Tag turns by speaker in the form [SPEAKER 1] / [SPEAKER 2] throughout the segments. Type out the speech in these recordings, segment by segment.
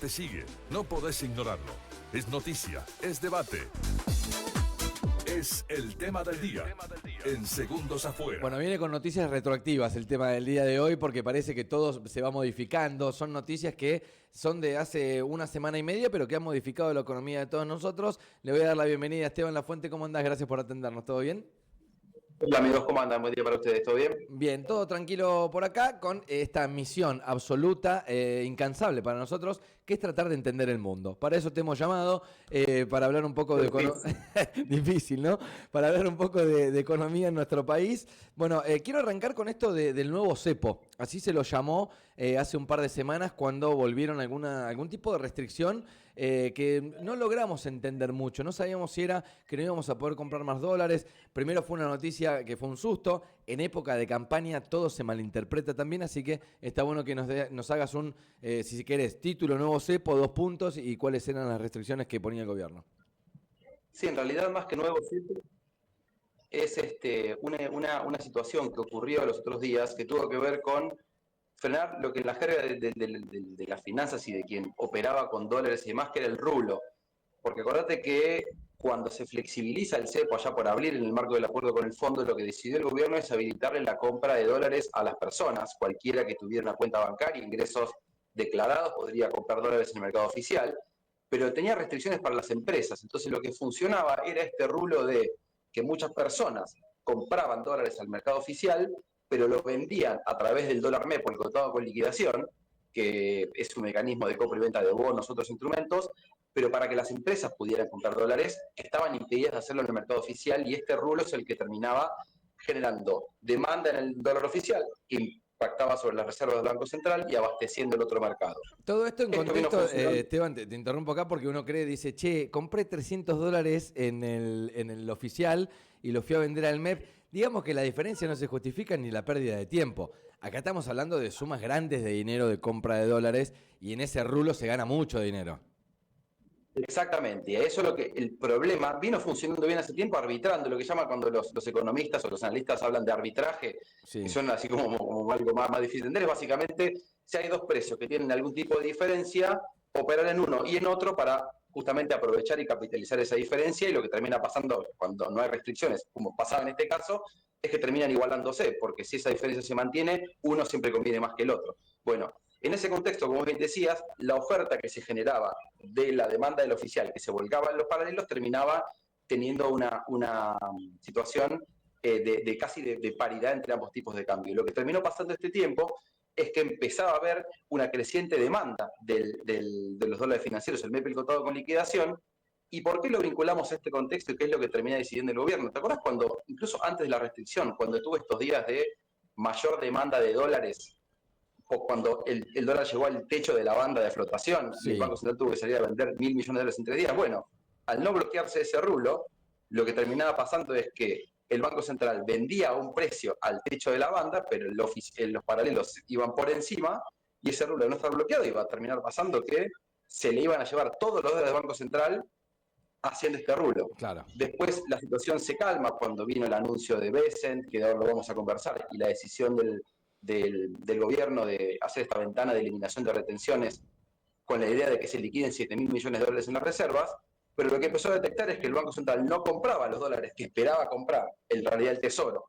[SPEAKER 1] te sigue. No podés ignorarlo. Es noticia, es debate. Es el tema del día. En Segundos Afuera.
[SPEAKER 2] Bueno, viene con noticias retroactivas el tema del día de hoy porque parece que todo se va modificando. Son noticias que son de hace una semana y media, pero que han modificado la economía de todos nosotros. Le voy a dar la bienvenida a Esteban Lafuente. ¿Cómo andás? Gracias por atendernos. ¿Todo bien?
[SPEAKER 3] Hola amigos, ¿cómo andan? Buen día para ustedes, ¿todo bien?
[SPEAKER 2] Bien, todo tranquilo por acá con esta misión absoluta, incansable para nosotros, que es tratar de entender el mundo. Para eso te hemos llamado, para hablar un poco de economía. Difícil, ¿no? Para hablar un poco de economía en nuestro país. Bueno, quiero arrancar con esto del nuevo cepo. Así se lo llamó hace un par de semanas cuando volvieron algún tipo de restricción que no logramos entender mucho. No sabíamos si era que no íbamos a poder comprar más dólares. Primero fue una noticia que fue un susto. En época de campaña todo se malinterpreta también, así que está bueno que nos hagas un, si querés, título, nuevo cepo, 2 puntos y cuáles eran las restricciones que ponía el gobierno.
[SPEAKER 3] Sí, en realidad más que nuevo cepo es una situación que ocurrió los otros días que tuvo que ver con frenar lo que en la jerga de las finanzas y de quien operaba con dólares y demás, que era el rulo. Porque acordate que cuando se flexibiliza el cepo allá por abril en el marco del acuerdo con el fondo, lo que decidió el gobierno es habilitarle la compra de dólares a las personas. Cualquiera que tuviera una cuenta bancaria, ingresos declarados, podría comprar dólares en el mercado oficial, pero tenía restricciones para las empresas. Entonces lo que funcionaba era este rulo de que muchas personas compraban dólares al mercado oficial, pero los vendían a través del dólar MEP, el contado con liquidación, que es un mecanismo de compra y venta de bonos, otros instrumentos, pero para que las empresas pudieran comprar dólares, estaban impedidas de hacerlo en el mercado oficial y este rulo es el que terminaba generando demanda en el dólar oficial, que impactaba sobre las reservas del Banco Central y abasteciendo el otro mercado.
[SPEAKER 2] Todo esto en contexto, Esteban, te interrumpo acá porque uno cree, dice, che, compré $300 en el oficial y lo fui a vender al MEP. Digamos que la diferencia no se justifica ni la pérdida de tiempo. Acá estamos hablando de sumas grandes de dinero de compra de dólares y en ese rulo se gana mucho dinero.
[SPEAKER 3] Exactamente, y eso es lo que el problema vino funcionando bien hace tiempo, arbitrando, lo que llaman cuando los economistas o los analistas hablan de arbitraje,
[SPEAKER 2] Sí.
[SPEAKER 3] que son así como algo más difícil de entender, es básicamente si hay dos precios que tienen algún tipo de diferencia, operar en uno y en otro para justamente aprovechar y capitalizar esa diferencia, y lo que termina pasando cuando no hay restricciones, como pasaba en este caso, es que terminan igualándose, porque si esa diferencia se mantiene, uno siempre conviene más que el otro. Bueno, en ese contexto, como bien decías, la oferta que se generaba de la demanda del oficial que se volcaba en los paralelos terminaba teniendo una situación de casi de paridad entre ambos tipos de cambio. Lo que terminó pasando este tiempo es que empezaba a haber una creciente demanda de los dólares financieros, el MEP, el contado con liquidación. ¿Y por qué lo vinculamos a este contexto y qué es lo que termina decidiendo el gobierno? ¿Te acuerdas cuando, incluso antes de la restricción, cuando tuvo estos días de mayor demanda de dólares, o cuando el dólar llegó al techo de la banda de flotación, sí, y el Banco Central tuvo que salir a vender $1.000 millones de dólares en 3 días? Bueno, al no bloquearse ese rulo, lo que terminaba pasando es que el Banco Central vendía a un precio al techo de la banda, pero los paralelos iban por encima, y ese rulo, al no estar bloqueado, iba a terminar pasando que se le iban a llevar todos los dólares del Banco Central haciendo este rulo.
[SPEAKER 2] Claro.
[SPEAKER 3] Después la situación se calma cuando vino el anuncio de Bessent, que ahora lo vamos a conversar, y la decisión del gobierno de hacer esta ventana de eliminación de retenciones con la idea de que se liquiden $7.000 millones de dólares en las reservas, pero lo que empezó a detectar es que el Banco Central no compraba los dólares que esperaba comprar, en realidad el Tesoro,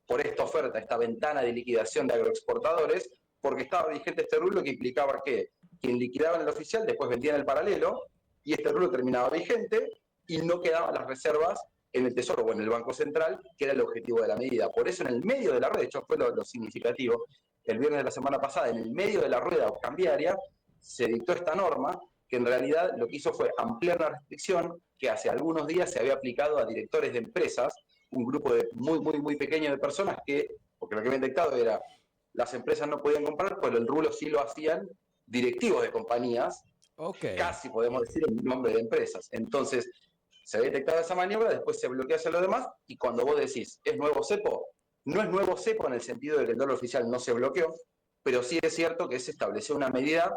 [SPEAKER 3] por esta oferta, esta ventana de liquidación de agroexportadores, porque estaba vigente este rulo que implicaba que quien liquidaba en el oficial después vendía en el paralelo, y este rulo terminaba vigente y no quedaban las reservas en el Tesoro o en el Banco Central, que era el objetivo de la medida. Por eso, en el medio de la rueda, de hecho fue lo significativo, el viernes de la semana pasada, en el medio de la rueda cambiaria, se dictó esta norma, que en realidad lo que hizo fue ampliar una restricción que hace algunos días se había aplicado a directores de empresas, un grupo de muy pequeño de personas que, porque lo que habían detectado era, las empresas no podían comprar, pero el rulo sí lo hacían directivos de compañías, casi podemos decir el nombre de empresas. Entonces, se había detectado esa maniobra, después se bloquea hacia lo demás, y cuando vos decís, ¿es nuevo cepo? No es nuevo cepo en el sentido de que el dólar oficial no se bloqueó, pero sí es cierto que se estableció una medida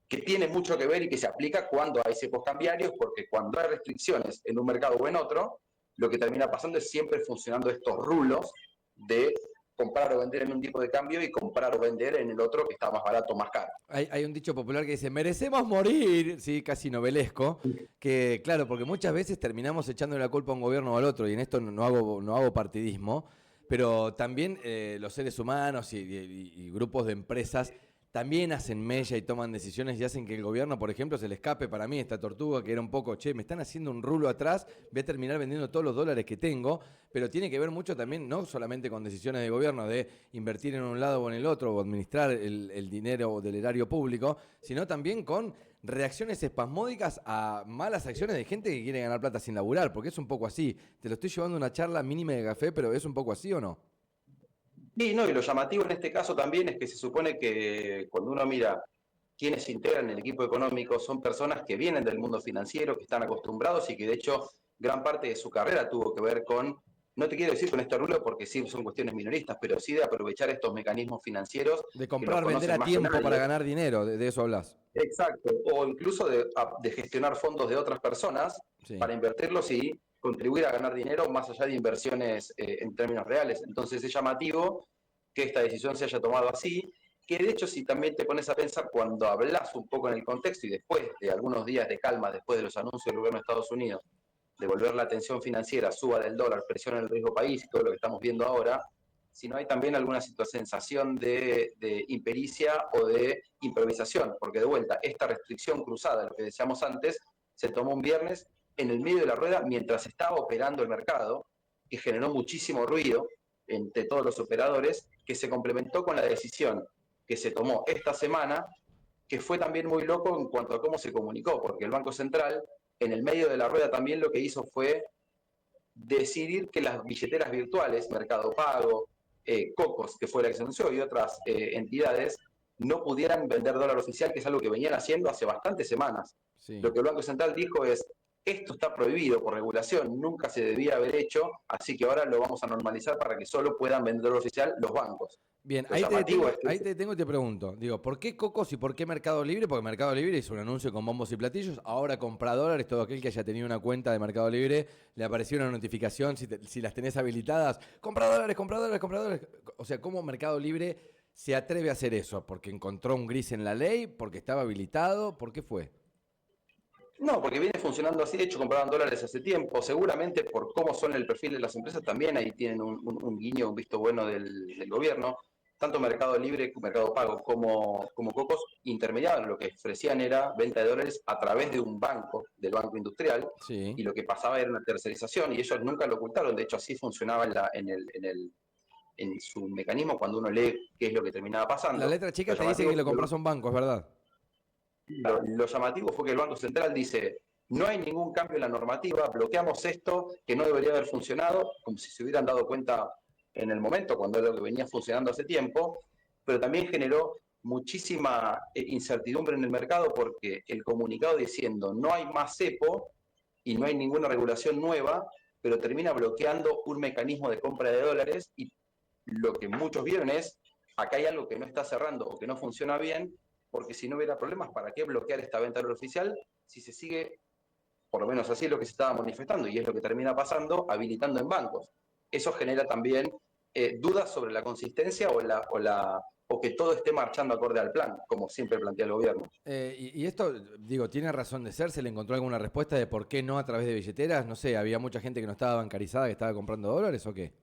[SPEAKER 3] que tiene mucho que ver y que se aplica cuando hay cepos cambiarios, porque cuando hay restricciones en un mercado o en otro, lo que termina pasando es siempre funcionando estos rulos de comprar o vender en un tipo de cambio y comprar o vender en el otro que está más barato o más caro.
[SPEAKER 2] Hay un dicho popular que dice, merecemos morir, sí, casi novelesco, que claro, porque muchas veces terminamos echándole la culpa a un gobierno o al otro, y en esto no hago partidismo, pero también los seres humanos y grupos de empresas también hacen mella y toman decisiones y hacen que el gobierno, por ejemplo, se le escape para mí esta tortuga que era un poco, che, me están haciendo un rulo atrás, voy a terminar vendiendo todos los dólares que tengo, pero tiene que ver mucho también, no solamente con decisiones de gobierno de invertir en un lado o en el otro, o administrar el dinero del erario público, sino también con reacciones espasmódicas a malas acciones de gente que quiere ganar plata sin laburar, porque es un poco así. Te lo estoy llevando a una charla mínima de café, pero ¿es un poco así o no?
[SPEAKER 3] Y no, y lo llamativo en este caso también es que se supone que cuando uno mira quienes integran el equipo económico son personas que vienen del mundo financiero, que están acostumbrados y que de hecho gran parte de su carrera tuvo que ver con, no te quiero decir con este rulo porque sí son cuestiones minoristas, pero sí de aprovechar estos mecanismos financieros
[SPEAKER 2] De
[SPEAKER 3] que los
[SPEAKER 2] comprar, vender
[SPEAKER 3] conocen
[SPEAKER 2] a
[SPEAKER 3] más que
[SPEAKER 2] tiempo para
[SPEAKER 3] nadie.
[SPEAKER 2] ganar dinero, de eso hablas.
[SPEAKER 3] Exacto, o incluso de gestionar fondos de otras personas
[SPEAKER 2] Sí.
[SPEAKER 3] para invertirlos y contribuir a ganar dinero más allá de inversiones en términos reales. Entonces es llamativo que esta decisión se haya tomado así, que de hecho si también te pones a pensar cuando hablas un poco en el contexto y después de algunos días de calma, después de los anuncios del gobierno de Estados Unidos, de volver la atención financiera, suba del dólar, presión en el riesgo país y todo lo que estamos viendo ahora, si no hay también alguna sensación de impericia o de improvisación, porque de vuelta, esta restricción cruzada, lo que decíamos antes, se tomó un viernes en el medio de la rueda mientras estaba operando el mercado, que generó muchísimo ruido entre todos los operadores, que se complementó con la decisión que se tomó esta semana, que fue también muy loco en cuanto a cómo se comunicó, porque el Banco Central, en el medio de la rueda, también lo que hizo fue decidir que las billeteras virtuales, Mercado Pago, Cocos, que fue la que se anunció, y otras entidades, no pudieran vender dólar oficial, que es algo que venían haciendo hace bastantes semanas.
[SPEAKER 2] Sí.
[SPEAKER 3] Lo que el Banco Central dijo es, esto está prohibido por regulación, nunca se debía haber hecho, así que ahora lo vamos a normalizar para que solo puedan vender dólar oficial los bancos.
[SPEAKER 2] Bien,
[SPEAKER 3] Lo llamativo es que
[SPEAKER 2] ahí te detengo y te pregunto. Digo, ¿por qué Cocos y por qué Mercado Libre? Porque Mercado Libre hizo un anuncio con bombos y platillos. Ahora compra dólares. Todo aquel que haya tenido una cuenta de Mercado Libre le apareció una notificación si las tenés habilitadas. Compra dólares, compra dólares, compra dólares. O sea, ¿cómo Mercado Libre se atreve a hacer eso? ¿Porque encontró un gris en la ley? ¿Porque estaba habilitado? ¿Por qué fue?
[SPEAKER 3] no, porque viene funcionando así, de hecho compraban dólares hace tiempo, seguramente por cómo son el perfil de las empresas también ahí tienen un guiño, un visto bueno del gobierno. Tanto Mercado Libre, Mercado Pago como Cocos intermediaban, lo que ofrecían era venta de dólares a través de un banco, del Banco Industrial,
[SPEAKER 2] Sí.
[SPEAKER 3] y lo que pasaba era una tercerización, y ellos nunca lo ocultaron, de hecho así funcionaba en su mecanismo cuando uno lee qué es lo que terminaba
[SPEAKER 2] La
[SPEAKER 3] pasando.
[SPEAKER 2] letra chica
[SPEAKER 3] Lo
[SPEAKER 2] te dice
[SPEAKER 3] llamativo
[SPEAKER 2] que lo compras a un banco, es verdad.
[SPEAKER 3] lo llamativo fue que el Banco Central dice, no hay ningún cambio en la normativa, bloqueamos esto que no debería haber funcionado, como si se hubieran dado cuenta en el momento, cuando es lo que venía funcionando hace tiempo, pero también generó muchísima incertidumbre en el mercado porque el comunicado diciendo no hay más cepo y no hay ninguna regulación nueva, pero termina bloqueando un mecanismo de compra de dólares y lo que muchos vieron es, acá hay algo que no está cerrando o que no funciona bien, porque si no hubiera problemas, ¿para qué bloquear esta venta oficial si se sigue, por lo menos así es lo que se estaba manifestando y es lo que termina pasando, habilitando en bancos? Eso genera también dudas sobre la consistencia o que todo esté marchando acorde al plan, como siempre plantea el gobierno.
[SPEAKER 2] Y esto, digo, ¿tiene razón de ser? ¿Se le encontró alguna respuesta de por qué no a través de billeteras? No sé, ¿había mucha gente que no estaba bancarizada, que estaba comprando dólares o qué?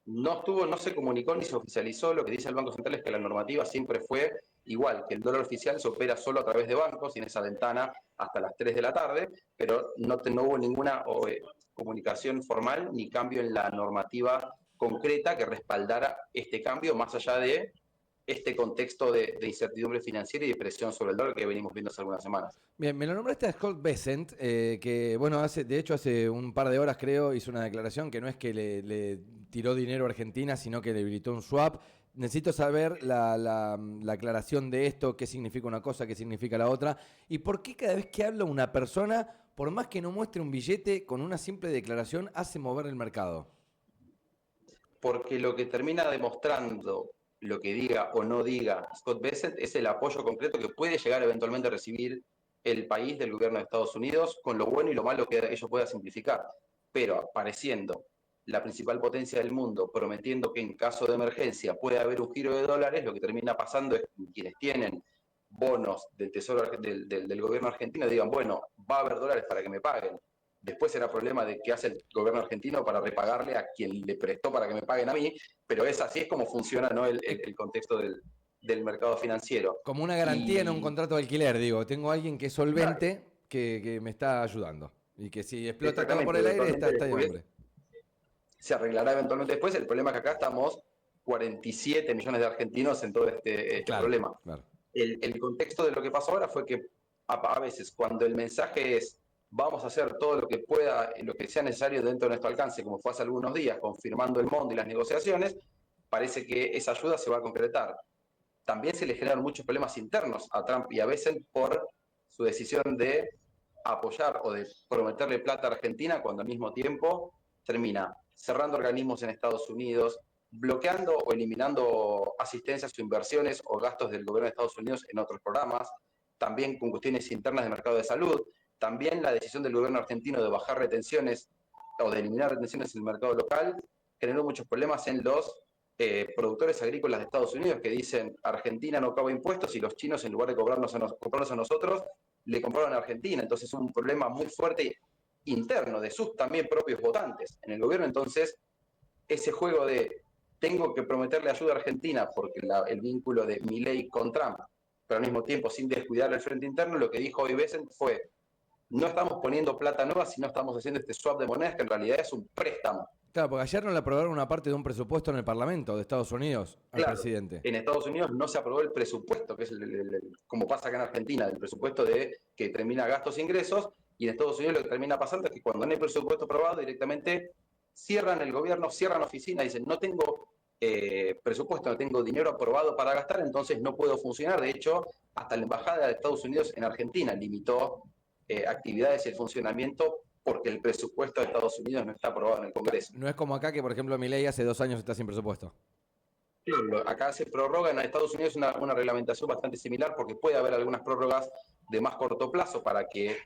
[SPEAKER 3] No se comunicó ni se oficializó. Lo que dice el Banco Central es que la normativa siempre fue igual, que el dólar oficial se opera solo a través de bancos y en esa ventana hasta las 3 de la tarde, pero no hubo ninguna comunicación formal ni cambio en la normativa concreta que respaldara este cambio, más allá de este contexto de incertidumbre financiera y de presión sobre el dólar que venimos viendo hace algunas semanas.
[SPEAKER 2] Bien, me lo nombraste a Scott Bessent, que bueno, de hecho hace un par de horas creo hizo una declaración que no es que le tiró dinero a Argentina, sino que le habilitó un swap. Necesito saber la aclaración de esto, qué significa una cosa, qué significa la otra, y por qué cada vez que habla una persona, por más que no muestre un billete, con una simple declaración hace mover el mercado.
[SPEAKER 3] Porque lo que termina demostrando lo que diga o no diga Scott Bessent es el apoyo concreto que puede llegar eventualmente a recibir el país del gobierno de Estados Unidos, con lo bueno y lo malo que ello pueda simplificar. Pero pareciendo la principal potencia del mundo, prometiendo que en caso de emergencia puede haber un giro de dólares, lo que termina pasando es que quienes tienen bonos del Tesoro del gobierno argentino digan, bueno, va a haber dólares para que me paguen. Después será problema de qué hace el gobierno argentino para repagarle a quien le prestó para que me paguen a mí, pero así es como funciona, ¿no? el contexto del mercado financiero.
[SPEAKER 2] Como una garantía en un
[SPEAKER 3] Y
[SPEAKER 2] contrato de alquiler, digo, tengo a alguien que es
[SPEAKER 3] claro,
[SPEAKER 2] solvente que me está ayudando. Y que si explota todo por
[SPEAKER 3] exactamente,
[SPEAKER 2] el aire,
[SPEAKER 3] eventualmente
[SPEAKER 2] está de
[SPEAKER 3] después
[SPEAKER 2] hambre.
[SPEAKER 3] se arreglará eventualmente después. El problema es que acá estamos 47 millones de argentinos en todo este
[SPEAKER 2] Claro,
[SPEAKER 3] problema.
[SPEAKER 2] claro.
[SPEAKER 3] El contexto de lo que pasó ahora fue que a veces cuando el mensaje es vamos a hacer todo lo que pueda, lo que sea necesario dentro de nuestro alcance, como fue hace algunos días, confirmando el mundo y las negociaciones, parece que esa ayuda se va a concretar. También se le generan muchos problemas internos a Trump y a veces por su decisión de apoyar o de prometerle plata a Argentina cuando al mismo tiempo termina cerrando organismos en Estados Unidos, bloqueando o eliminando asistencias o inversiones o gastos del gobierno de Estados Unidos en otros programas, también con cuestiones internas del mercado de salud, también la decisión del gobierno argentino de bajar retenciones o de eliminar retenciones en el mercado local generó muchos problemas en los productores agrícolas de Estados Unidos que dicen Argentina no cobra impuestos y los chinos en lugar de comprarnos a nosotros le compraron a Argentina. Entonces es un problema muy fuerte interno de sus también propios votantes en el gobierno. Entonces ese juego de tengo que prometerle ayuda a Argentina porque el vínculo de Milei con Trump, pero al mismo tiempo sin descuidar el frente interno, lo que dijo hoy Bessent fue no estamos poniendo plata nueva, sino estamos haciendo este swap de monedas que en realidad es un préstamo.
[SPEAKER 2] Claro, porque ayer no le aprobaron una parte de un presupuesto en el Parlamento de Estados Unidos al
[SPEAKER 3] Claro,
[SPEAKER 2] presidente.
[SPEAKER 3] en Estados Unidos no se aprobó el presupuesto, que es como pasa acá en Argentina, el presupuesto de que termina gastos e ingresos, y en Estados Unidos lo que termina pasando es que cuando no hay presupuesto aprobado, directamente cierran el gobierno, cierran la oficina, dicen no tengo presupuesto, no tengo dinero aprobado para gastar, entonces no puedo funcionar. De hecho, hasta la Embajada de Estados Unidos en Argentina limitó actividades y el funcionamiento porque el presupuesto de Estados Unidos no está aprobado en el Congreso.
[SPEAKER 2] No es como acá que, por ejemplo, Milei hace 2 años está sin presupuesto.
[SPEAKER 3] Acá se prorroga, en Estados Unidos una reglamentación bastante similar porque puede haber algunas prórrogas de más corto plazo para que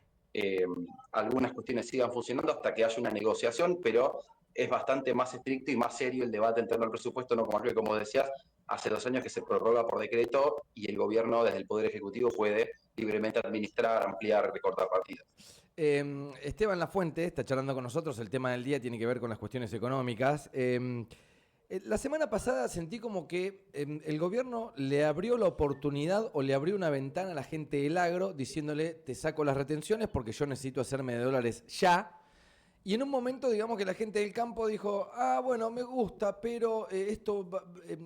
[SPEAKER 3] algunas cuestiones sigan funcionando hasta que haya una negociación, pero es bastante más estricto y más serio el debate en torno al presupuesto, no como aquel, como decías, hace 2 años que se prorroga por decreto y el gobierno desde el Poder Ejecutivo puede libremente administrar, ampliar, recortar partidas.
[SPEAKER 2] Esteban Lafuente está charlando con nosotros, el tema del día tiene que ver con las cuestiones económicas. La semana pasada sentí como que el gobierno le abrió la oportunidad o le abrió una ventana a la gente del agro diciéndole te saco las retenciones porque yo necesito hacerme de dólares ya. Y en un momento, digamos que la gente del campo dijo, bueno, me gusta, pero esto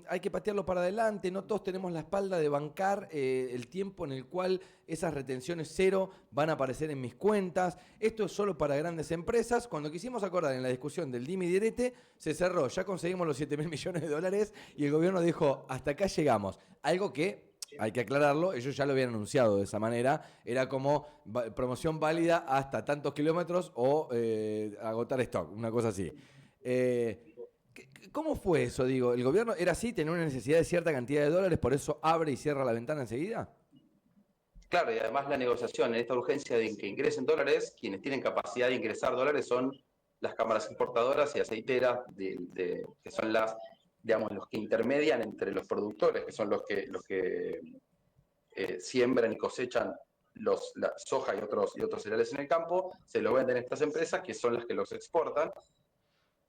[SPEAKER 2] hay que patearlo para adelante, no todos tenemos la espalda de bancar el tiempo en el cual esas retenciones cero van a aparecer en mis cuentas, esto es solo para grandes empresas. Cuando quisimos acordar en la discusión del dime y direte, se cerró, ya conseguimos los 7.000 millones de dólares y el gobierno dijo, hasta acá llegamos. Algo que hay que aclararlo, ellos ya lo habían anunciado de esa manera, era como promoción válida hasta tantos kilómetros o agotar stock, una cosa así. ¿Cómo fue eso? Digo, ¿el gobierno era así, tenía una necesidad de cierta cantidad de dólares, por eso abre y cierra la ventana enseguida?
[SPEAKER 3] Claro, y además la negociación en esta urgencia de que ingresen dólares, quienes tienen capacidad de ingresar dólares son las cámaras importadoras y aceiteras, que son digamos, los que intermedian entre los productores, que son los que siembran y cosechan la soja y otros cereales en el campo, se los venden a estas empresas que son las que los exportan.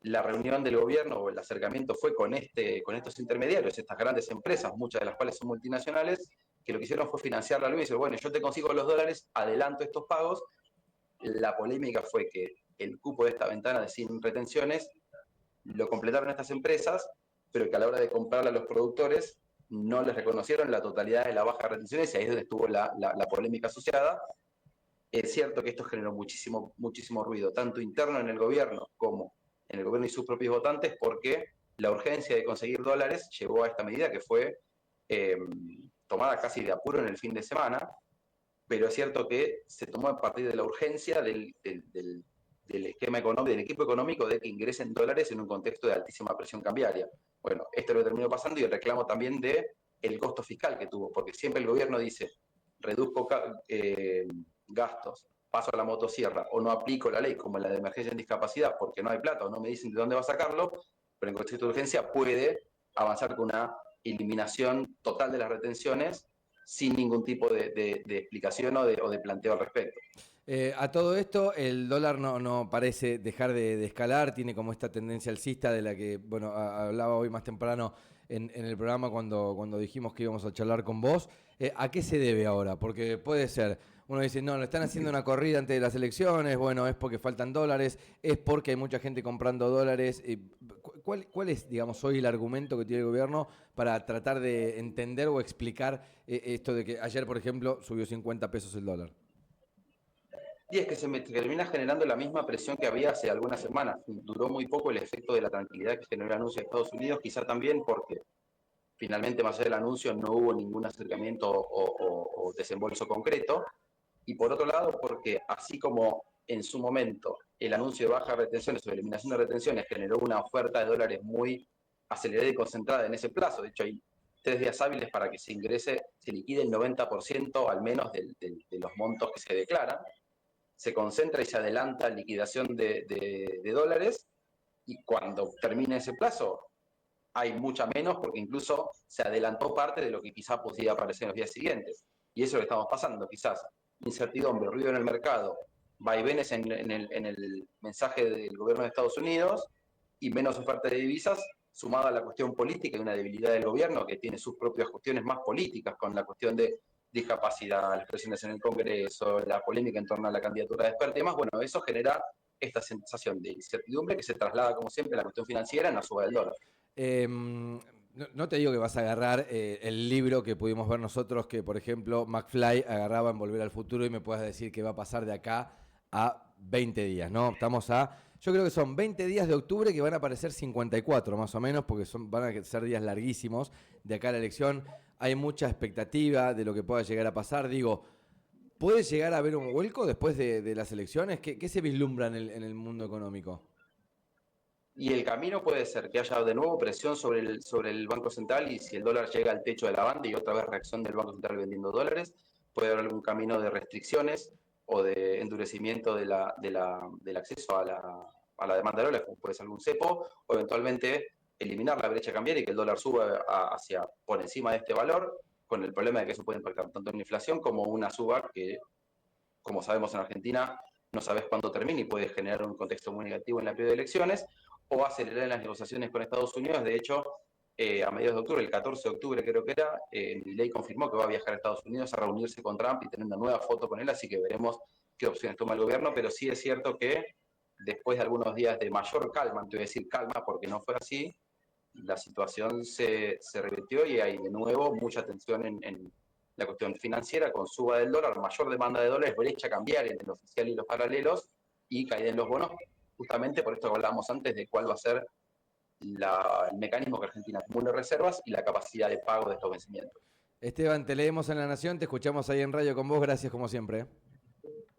[SPEAKER 3] La reunión del gobierno o el acercamiento fue con estos intermediarios, estas grandes empresas, muchas de las cuales son multinacionales, que lo que hicieron fue financiar la luz y decir, bueno, yo te consigo los dólares, adelanto estos pagos. La polémica fue que el cupo de esta ventana de sin retenciones lo completaron estas empresas, pero que a la hora de comprarle a los productores no les reconocieron la totalidad de la baja de retenciones y ahí es donde estuvo la polémica asociada. Es cierto que esto generó muchísimo ruido, tanto interno en el gobierno como en el gobierno y sus propios votantes, porque la urgencia de conseguir dólares llevó a esta medida que fue tomada casi de apuro en el fin de semana, pero es cierto que se tomó a partir de la urgencia del esquema económico, del equipo económico de que ingresen dólares en un contexto de altísima presión cambiaria. Bueno, esto lo terminó pasando y el reclamo también del costo fiscal que tuvo, porque siempre el gobierno dice, reduzco gastos paso a la motosierra o no aplico la ley como la de emergencia en discapacidad porque no hay plata o no me dicen de dónde va a sacarlo, pero en contexto de urgencia puede avanzar con una eliminación total de las retenciones sin ningún tipo de explicación o de planteo al respecto.
[SPEAKER 2] A todo esto, el dólar no parece dejar de escalar, tiene como esta tendencia alcista de la que, bueno, hablaba hoy más temprano en el programa cuando dijimos que íbamos a charlar con vos. ¿A qué se debe ahora? Porque puede ser, uno dice, no, están haciendo una corrida antes de las elecciones, bueno, es porque faltan dólares, es porque hay mucha gente comprando dólares. ¿Cuál es, digamos, hoy el argumento que tiene el gobierno para tratar de entender o explicar esto de que ayer, por ejemplo, subió 50 pesos el dólar?
[SPEAKER 3] Y es que se termina generando la misma presión que había hace algunas semanas. Duró muy poco el efecto de la tranquilidad que generó el anuncio de Estados Unidos, quizá también porque finalmente, más allá del anuncio, no hubo ningún acercamiento o desembolso concreto. Y por otro lado, porque así como en su momento el anuncio de baja de retenciones o de eliminación de retenciones generó una oferta de dólares muy acelerada y concentrada en ese plazo, de hecho hay 3 días hábiles para que se ingrese, se liquide el 90% al menos de los montos que se declaran, se concentra y se adelanta liquidación de dólares, y cuando termine ese plazo hay mucha menos porque incluso se adelantó parte de lo que quizá podía aparecer en los días siguientes. Y eso es lo que estamos pasando, quizás incertidumbre, ruido en el mercado, vaivenes en el mensaje del gobierno de Estados Unidos y menos oferta de divisas, sumada a la cuestión política y una debilidad del gobierno que tiene sus propias cuestiones más políticas con la cuestión de discapacidad, las presiones en el Congreso, la polémica en torno a la candidatura de expertos y demás. Bueno, eso genera esta sensación de incertidumbre que se traslada, como siempre, a la cuestión financiera en la suba del dólar.
[SPEAKER 2] No te digo que vas a agarrar el libro que pudimos ver nosotros, que por ejemplo McFly agarraba en Volver al Futuro y me puedas decir que va a pasar de acá a 20 días, ¿no? Yo creo que son 20 días de octubre que van a parecer 54 más o menos, porque van a ser días larguísimos de acá a la elección. Hay mucha expectativa de lo que pueda llegar a pasar. Digo, ¿puede llegar a haber un vuelco después de las elecciones? ¿Qué se vislumbra en el mundo económico?
[SPEAKER 3] Y el camino puede ser que haya de nuevo presión sobre el Banco Central, y si el dólar llega al techo de la banda y otra vez reacción del Banco Central vendiendo dólares, puede haber algún camino de restricciones o de endurecimiento del acceso a la demanda de dólares, como puede ser algún cepo, o eventualmente eliminar la brecha cambiaria y que el dólar suba hacia por encima de este valor, con el problema de que eso puede impactar tanto en la inflación como una suba que, como sabemos en Argentina, no sabes cuándo termina y puede generar un contexto muy negativo en la periodo de elecciones, o acelerar en las negociaciones con Estados Unidos. De hecho, a mediados de octubre, el 14 de octubre creo que era, Milei confirmó que va a viajar a Estados Unidos a reunirse con Trump y tener una nueva foto con él, así que veremos qué opciones toma el gobierno, pero sí es cierto que después de algunos días de mayor calma, te voy a decir calma porque no fue así, la situación se revirtió y hay de nuevo mucha tensión en la cuestión financiera, con suba del dólar, mayor demanda de dólares, brecha cambiaria entre el oficial y los paralelos y caída en los bonos, justamente por esto que hablábamos antes de cuál va a ser el mecanismo que Argentina acumule reservas y la capacidad de pago de estos vencimientos.
[SPEAKER 2] Esteban, te leemos en La Nación, te escuchamos ahí en radio con vos, gracias como siempre.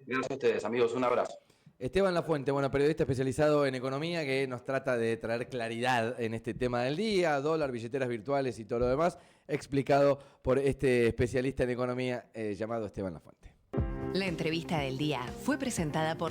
[SPEAKER 3] Gracias a ustedes, amigos, un abrazo.
[SPEAKER 2] Esteban Lafuente, bueno, periodista especializado en economía que nos trata de traer claridad en este tema del día, dólar, billeteras virtuales y todo lo demás, explicado por este especialista en economía llamado Esteban Lafuente.
[SPEAKER 4] La entrevista del día fue presentada por